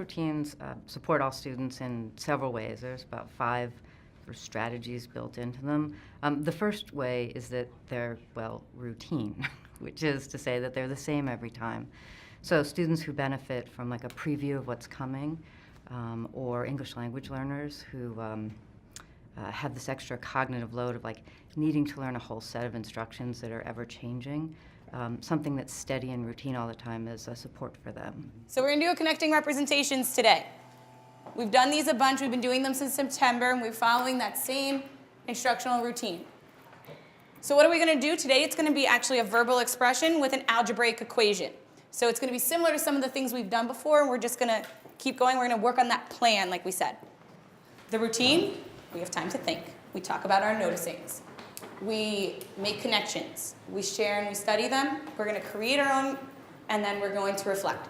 routines support all students in several ways. There's about 5 sort of strategies built into them. The first way is that they're, well, routine, which is to say that they're the same every time. So students who benefit from like a preview of what's coming, or English language learners who have this extra cognitive load of like needing to learn a whole set of instructions that are ever changing. Something that's steady and routine all the time is a support for them. So we're going to do a connecting representations today. We've done these a bunch. We've been doing them since September, and we're following that same instructional routine. So what are we going to do today? It's going to be actually a verbal expression with an algebraic equation. So it's going to be similar to some of the things we've done before, and we're just going to keep going. We're going to work on that plan, like we said. The routine, we have time to think. We talk about our noticings. We make connections. We share and we study them. We're going to create our own, and then we're going to reflect.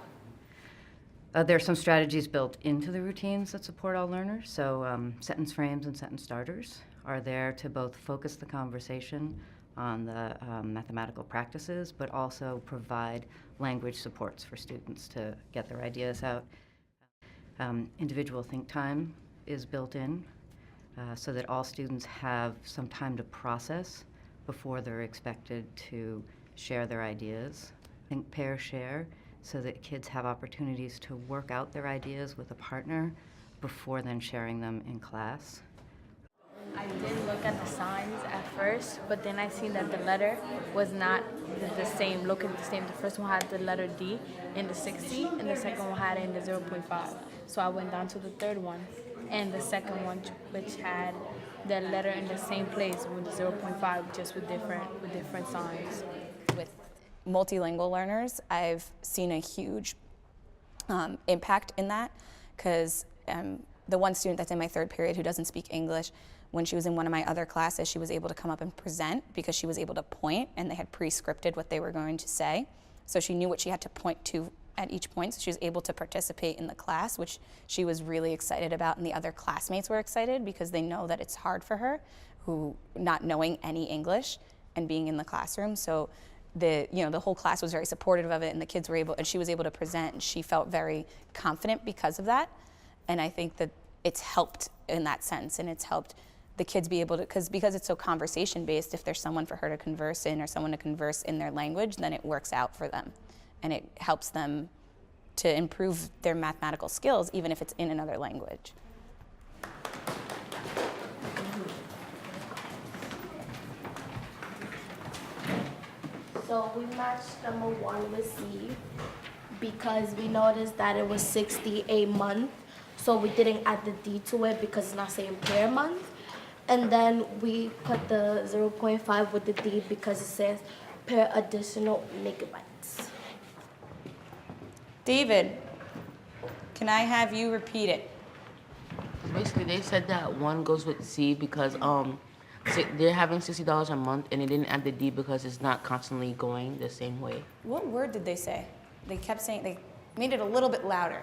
There are some strategies built into the routines that support all learners. So sentence frames and sentence starters are there to both focus the conversation on the mathematical practices, but also provide language supports for students to get their ideas out. Individual think time is built in so that all students have some time to process before they're expected to share their ideas. Think, pair, share, so that kids have opportunities to work out their ideas with a partner before then sharing them in class. I did look at the signs at first, but then I seen that the letter was not the same, looking the same. The first one had the letter D in the 60, and the second one had it in the 0.5. So I went down to the third one, and the second one, which had the letter in the same place with the 0.5, just with different signs. With multilingual learners, I've seen a huge impact in that, because the one student that's in my third period who doesn't speak English, when she was in one of my other classes, she was able to come up and present because she was able to point, and they had pre-scripted what they were going to say. So she knew what she had to point to at each point, so she was able to participate in the class, which she was really excited about, and the other classmates were excited because they know that it's hard for her, who not knowing any English and being in the classroom. So the whole class was very supportive of it, and the kids were able, and she was able to present, and she felt very confident because of that. And I think that it's helped in that sense, and it's helped the kids be able to, because it's so conversation based, if there's someone for her to converse in or someone to converse in their language, then it works out for them. And it helps them to improve their mathematical skills, even if it's in another language. So we matched number 1 with C because we noticed that it was 60 a month. So we didn't add the D to it because it's not saying per month. And then we put the 0.5 with the D because it says per additional megabytes. David, can I have you repeat it? Basically, they said that 1 goes with C because they're having $60 a month, and they didn't add the D because it's not constantly going the same way. What word did they say? They kept saying, they made it a little bit louder.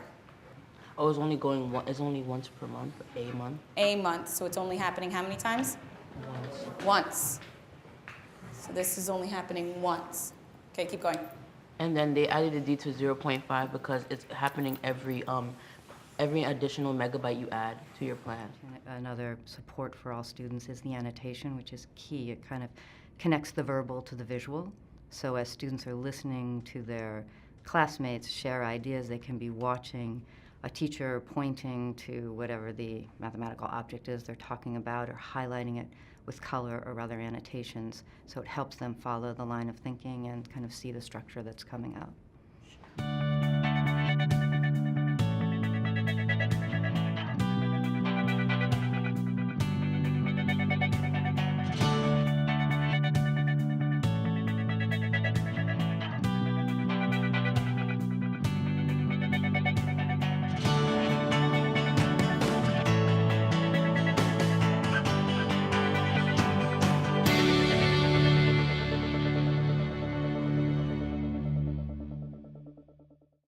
Oh, it's only going it's only once per month, a month. A month, so it's only happening how many times? Once. So this is only happening once. Okay, keep going. And then they added the D to 0.5 because it's happening every additional megabyte you add to your plan. Another support for all students is the annotation, which is key. It kind of connects the verbal to the visual. So as students are listening to their classmates share ideas, they can be watching a teacher pointing to whatever the mathematical object is they're talking about, or highlighting it with color or other annotations. So it helps them follow the line of thinking and kind of see the structure that's coming out.